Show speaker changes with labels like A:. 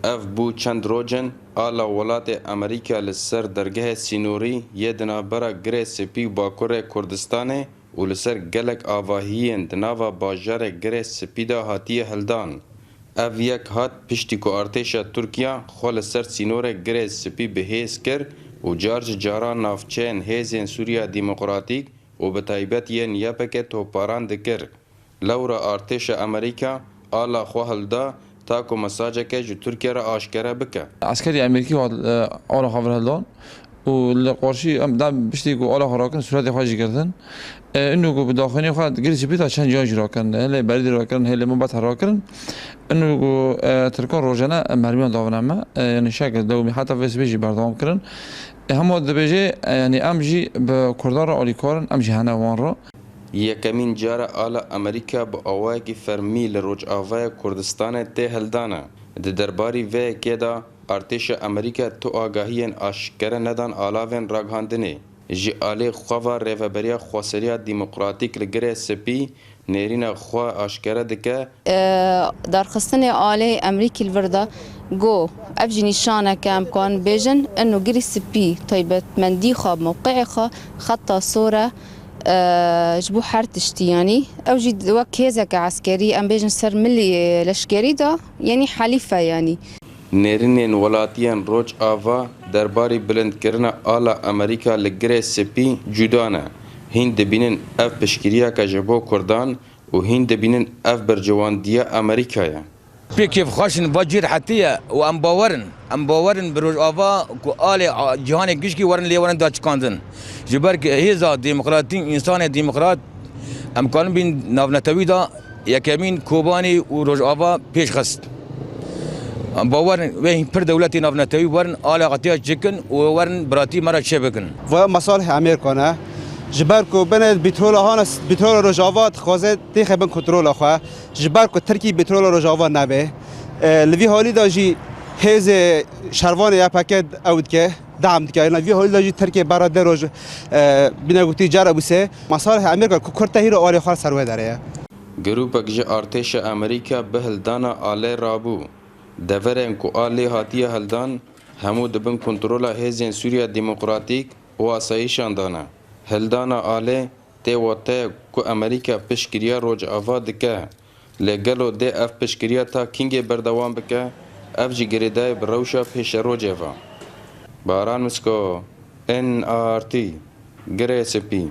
A: اف بو چند روجن آلا ولات امریکا لسر درگه سینوری یه دنابرا گره سپی باکور کردستانه و لسر گلک آواهیین دناوا باجار گره سپی دا هاتی هلدان. اف یک هات پشتی کو ارتشا ترکیا خول سر سینور گره سپی بهیز کر و جارج جارا نافچین هیزین سوریا دیمقراطیک و بتایبت یه نیپک توپاران دکر. لورا ارتش امریکا آلا خو هلدا تاکو مساجه که جو ترکیه را آشکره بکه.
B: عسكري امريكي آلا خبر هلدان والقرشي دام بشتي جو آلا خراكن سوريا خواجي كردن انه جو بداخلي خد جريس بيتا شان جاج راكن هلا بريد راكن هلا مبات راكن انه جو تركون روجنا مرميان داونما يعني شكل دومي حتى فيس بيجي بردام كرن هم دبيجي يعني امجي بكردار اولي كورن امجي هنا وان را
A: یکمین جار آلا امریکا با آوائی فرمی لروج آوای کردستان ته هلدانه. ده درباری وی که دا ارتش امریکا تو آگاهین آشکره ندان آلاوین راگهاندنه. جی آلی خواه ریوبریا خواسریا دیمقراطیک لگره سپی نیرین خواه آشکره دکه
C: درخستن آلی امریکی الورده جو افجي نشانه كامكان بيجن انه جري سبي طيبت مندي خاب موقعي خطة صورة جبو حرتشتي يعني او جد وك هيزك عسكري ام بيجن سر ملي لشكري دا يعني حليفة يعني
A: نيرين ولاتيان روج آوا درباري بلند کرنا آلا امريكا لگره سپي جودانا هند بینن اف بشکریا که جبو کردان و هند بینن اف برجوان دیا امريكا
D: كيف خاشن باجير حتى وام باورن بروج آوا کو آل جهان گشکی ورن لی ورن داچ کاندن جبر هیزا ديمقراطي انسان ديمقراط امکان بین ناونتوی دا یکمین کوبانی و روج آوا پیش خست باورن وين پر دولتي ناونتوی ورن آل قطيع جكن وورن براتي مرا شبكن
E: و مصالح امریکا جبر کو بن بترول هانس بترول رجاوات خوازه تخ بن کنترل خو جبر کو ترکی بترول رجاوا نبه لوی حالی داجی هز شروان یا پاکت اود که دعم که لوی حالی داجی ترکی برادر روج بنا گوتی جار ابوسه مصالح امریکا کو کرته هیرو آلی خال سروه داره
A: گروپک جه ارتش امریکا به هلدانا آله رابو دورن کو آله هاتیه هلدان همو دبن کنترل هزین سوریا دیمقراطیک و آسایشان دانه هلدانا آله تی وته کو امریکا پشکریا روج آوا دکه لگلو ده اف پشکریا تا کینگ بردوام بکه اف جی گریدای بروشا پیش روجوا باران مسکو NRT گره سپی